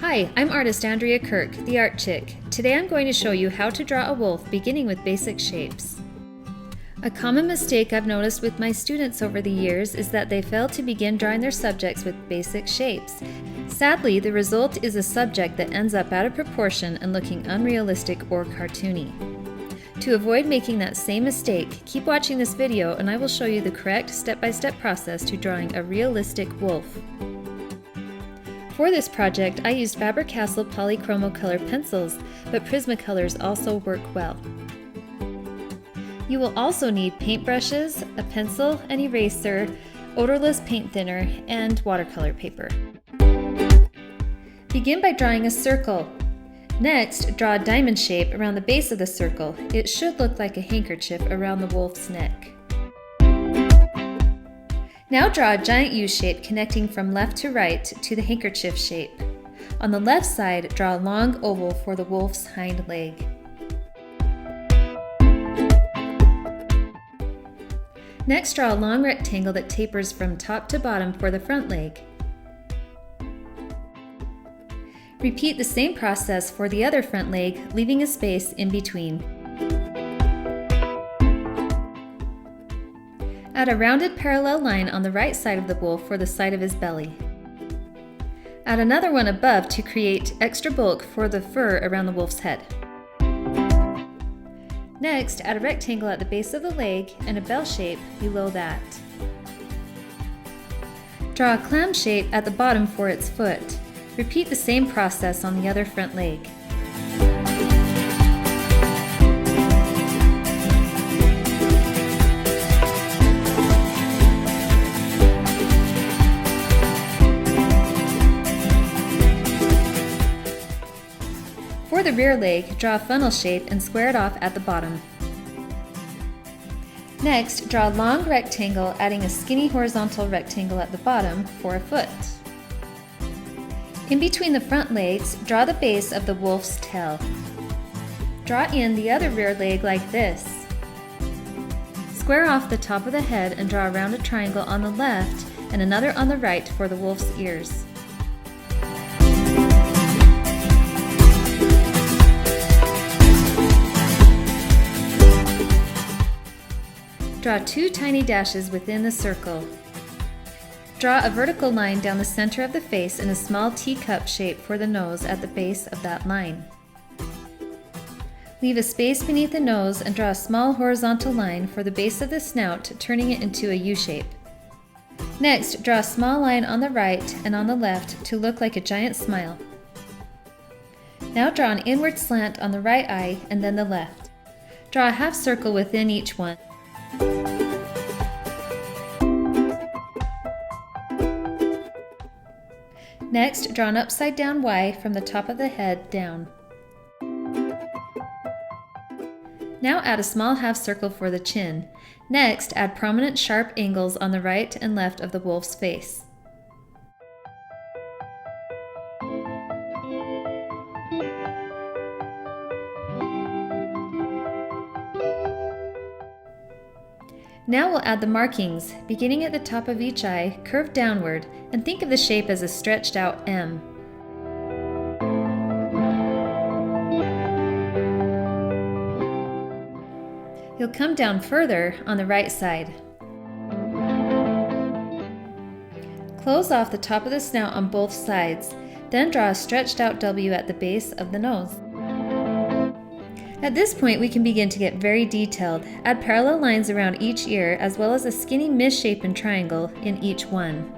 Hi, I'm artist Andrea Kirk, the Art Chick. Today I'm going to show you how to draw a wolf beginning with basic shapes. A common mistake I've noticed with my students over the years is that they fail to begin drawing their subjects with basic shapes. Sadly, the result is a subject that ends up out of proportion and looking unrealistic or cartoony. To avoid making that same mistake, keep watching this video and I will show you the correct step-by-step process to drawing a realistic wolf. For this project, I used Faber-Castell Polychromo Pencils, but Prismacolors also work well. You will also need paintbrushes, a pencil, an eraser, odorless paint thinner, and watercolor paper. Begin by drawing a circle. Next, draw a diamond shape around the base of the circle. It should look like a handkerchief around the wolf's neck. Now draw a giant U shape connecting from left to right to the handkerchief shape. On the left side, draw a long oval for the wolf's hind leg. Next, draw a long rectangle that tapers from top to bottom for the front leg. Repeat the same process for the other front leg, leaving a space in between. Add a rounded parallel line on the right side of the wolf for the side of his belly. Add another one above to create extra bulk for the fur around the wolf's head. Next, add a rectangle at the base of the leg and a bell shape below that. Draw a clam shape at the bottom for its foot. Repeat the same process on the other front leg. For the rear leg, draw a funnel shape and square it off at the bottom. Next, draw a long rectangle, adding a skinny horizontal rectangle at the bottom for a foot. In between the front legs, draw the base of the wolf's tail. Draw in the other rear leg like this. Square off the top of the head and draw a rounded triangle on the left and another on the right for the wolf's ears. Draw two tiny dashes within the circle. Draw a vertical line down the center of the face in a small teacup shape for the nose at the base of that line. Leave a space beneath the nose and draw a small horizontal line for the base of the snout, turning it into a U shape. Next, draw a small line on the right and on the left to look like a giant smile. Now draw an inward slant on the right eye and then the left. Draw a half circle within each one. Next, draw an upside down Y from the top of the head down. Now add a small half circle for the chin. Next, add prominent sharp angles on the right and left of the wolf's face. Now we'll add the markings. Beginning at the top of each eye, curve downward, and think of the shape as a stretched out M. You'll come down further on the right side. Close off the top of the snout on both sides, then draw a stretched out W at the base of the nose. At this point, we can begin to get very detailed. Add parallel lines around each ear as well as a skinny misshapen triangle in each one.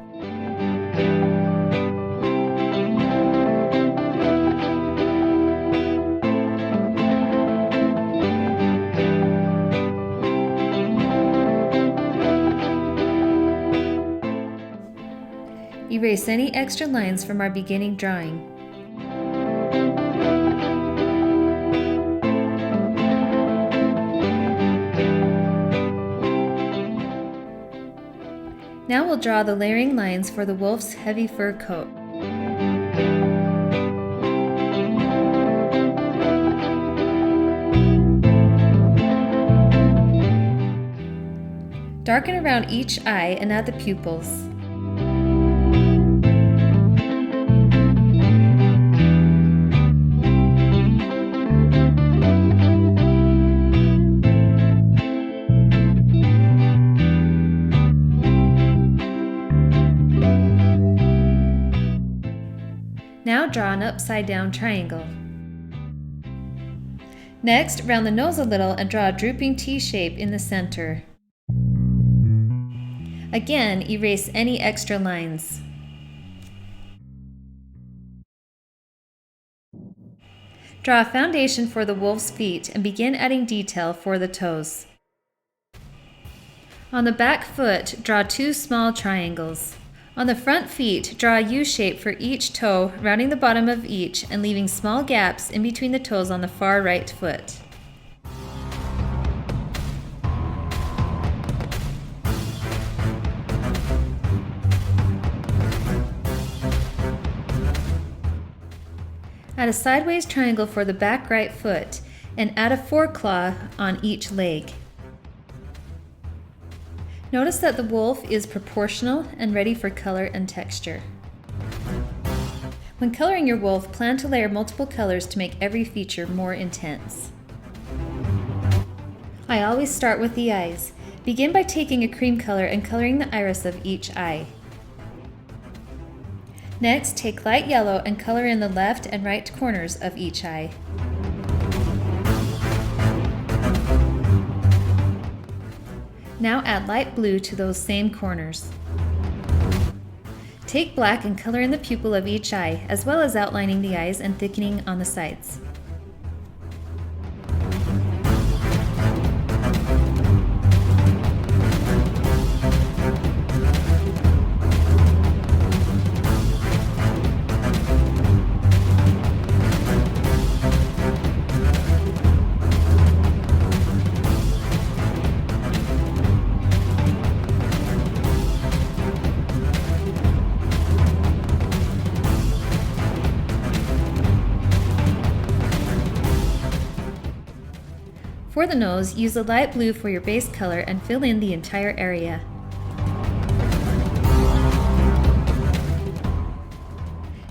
Erase any extra lines from our beginning drawing. Now we'll draw the layering lines for the wolf's heavy fur coat. Darken around each eye and add the pupils. draw an upside down triangle. Next, round the nose a little and draw a drooping T shape in the center. Again, erase any extra lines. Draw a foundation for the wolf's feet and begin adding detail for the toes. On the back foot, draw 2 small triangles. On the front feet, draw a U shape for each toe, rounding the bottom of each and leaving small gaps in between the toes on the far right foot. Add a sideways triangle for the back right foot and add a foreclaw on each leg. Notice that the wolf is proportional and ready for color and texture. When coloring your wolf, plan to layer multiple colors to make every feature more intense. I always start with the eyes. Begin by taking a cream color and coloring the iris of each eye. Next, take light yellow and color in the left and right corners of each eye. Now add light blue to those same corners. Take black and color in the pupil of each eye, as well as outlining the eyes and thickening on the sides. For the nose, use a light blue for your base color and fill in the entire area.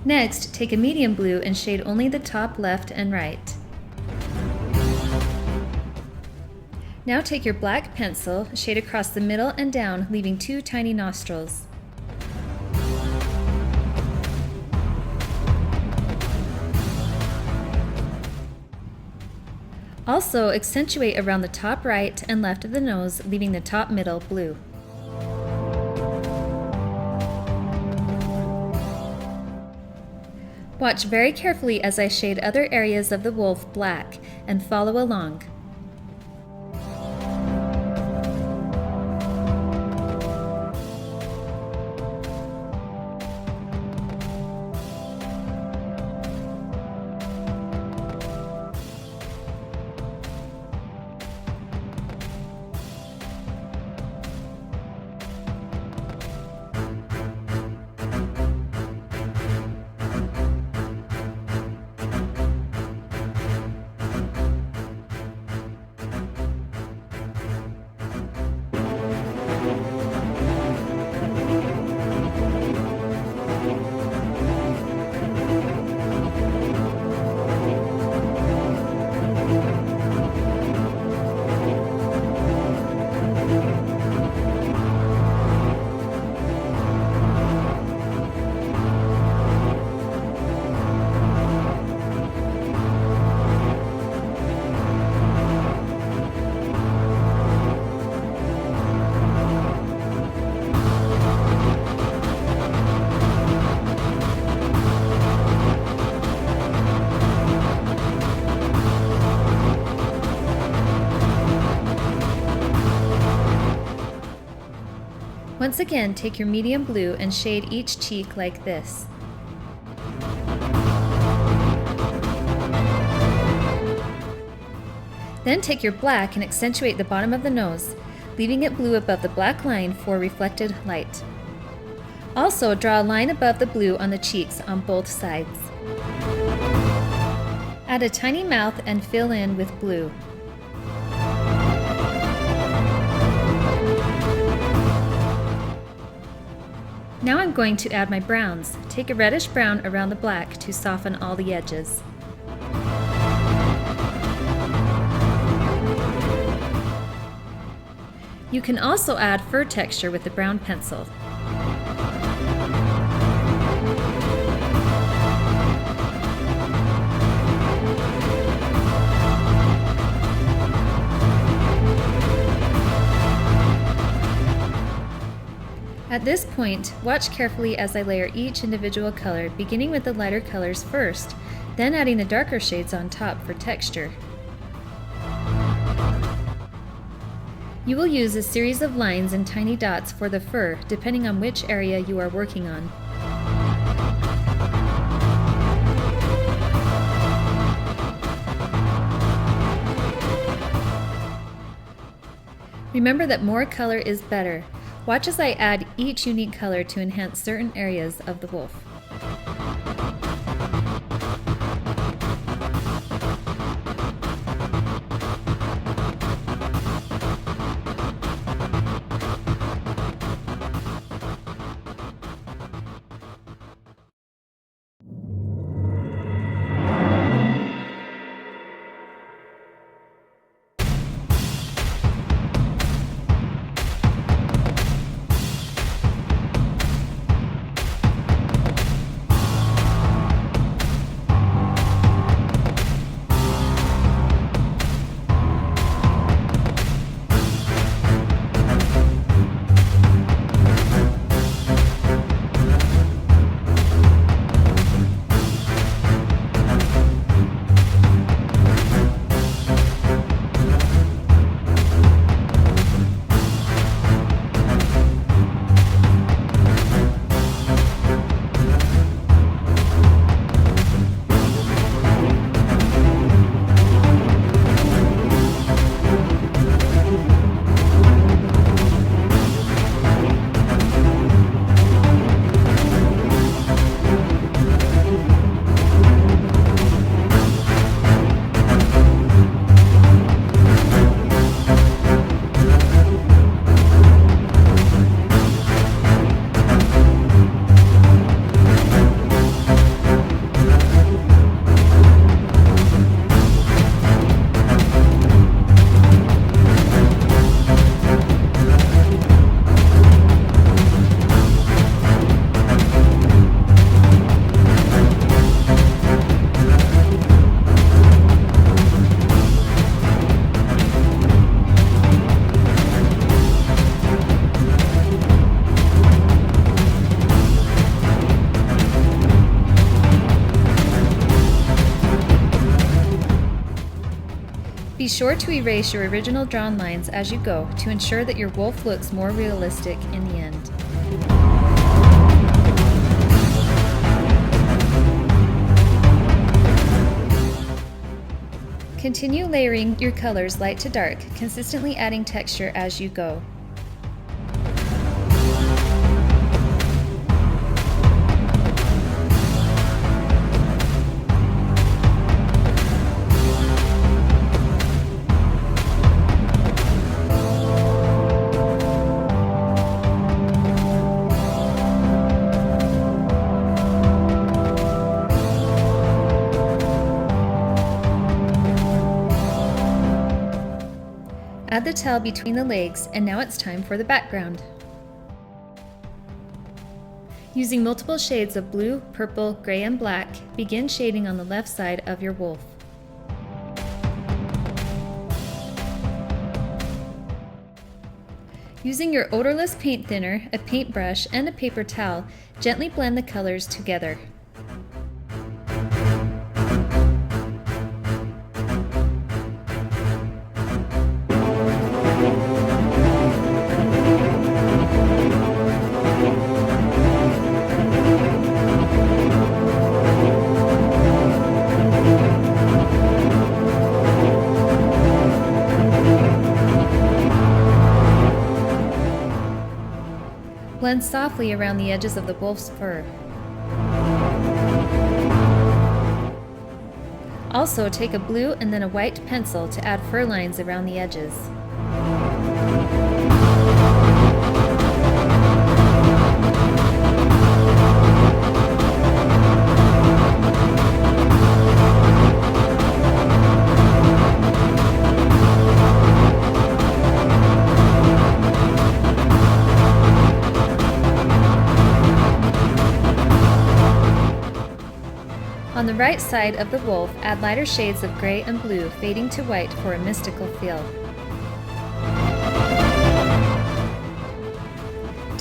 Next, take a medium blue and shade only the top left and right. Now take your black pencil, shade across the middle and down, leaving 2 tiny nostrils. Also, accentuate around the top right and left of the nose, leaving the top middle blue. Watch very carefully as I shade other areas of the wolf black and follow along. Once again, take your medium blue and shade each cheek like this. Then take your black and accentuate the bottom of the nose, leaving it blue above the black line for reflected light. Also, draw a line above the blue on the cheeks on both sides. Add a tiny mouth and fill in with blue. Now I'm going to add my browns. Take a reddish brown around the black to soften all the edges. You can also add fur texture with the brown pencil. At this point, watch carefully as I layer each individual color, beginning with the lighter colors first, then adding the darker shades on top for texture. You will use a series of lines and tiny dots for the fur, depending on which area you are working on. Remember that more color is better. Watch as I add each unique color to enhance certain areas of the wolf. Be sure to erase your original drawn lines as you go to ensure that your wolf looks more realistic in the end. Continue layering your colors light to dark, consistently adding texture as you go. Add the tail between the legs, and now it's time for the background. Using multiple shades of blue, purple, gray, and black, begin shading on the left side of your wolf. Using your odorless paint thinner, a paintbrush, and a paper towel, gently blend the colors together. Blend softly around the edges of the wolf's fur. Also, take a blue and then a white pencil to add fur lines around the edges. On the right side of the wolf, add lighter shades of gray and blue, fading to white for a mystical feel.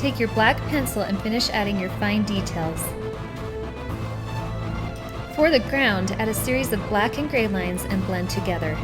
Take your black pencil and finish adding your fine details. For the ground, add a series of black and gray lines and blend together.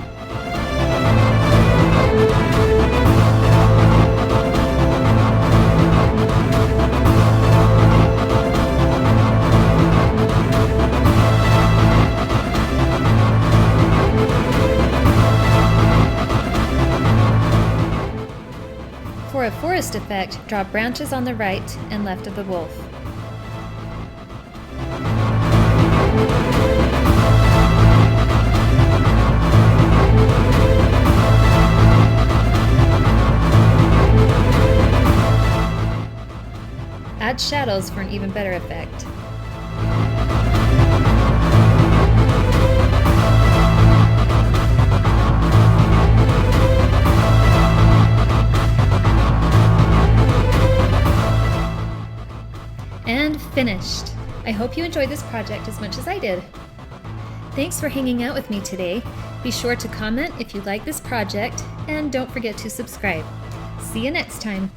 For a forest effect, draw branches on the right and left of the wolf. Add shadows for an even better effect. And finished! I hope you enjoyed this project as much as I did. Thanks for hanging out with me today. Be sure to comment if you like this project, and don't forget to subscribe. See you next time!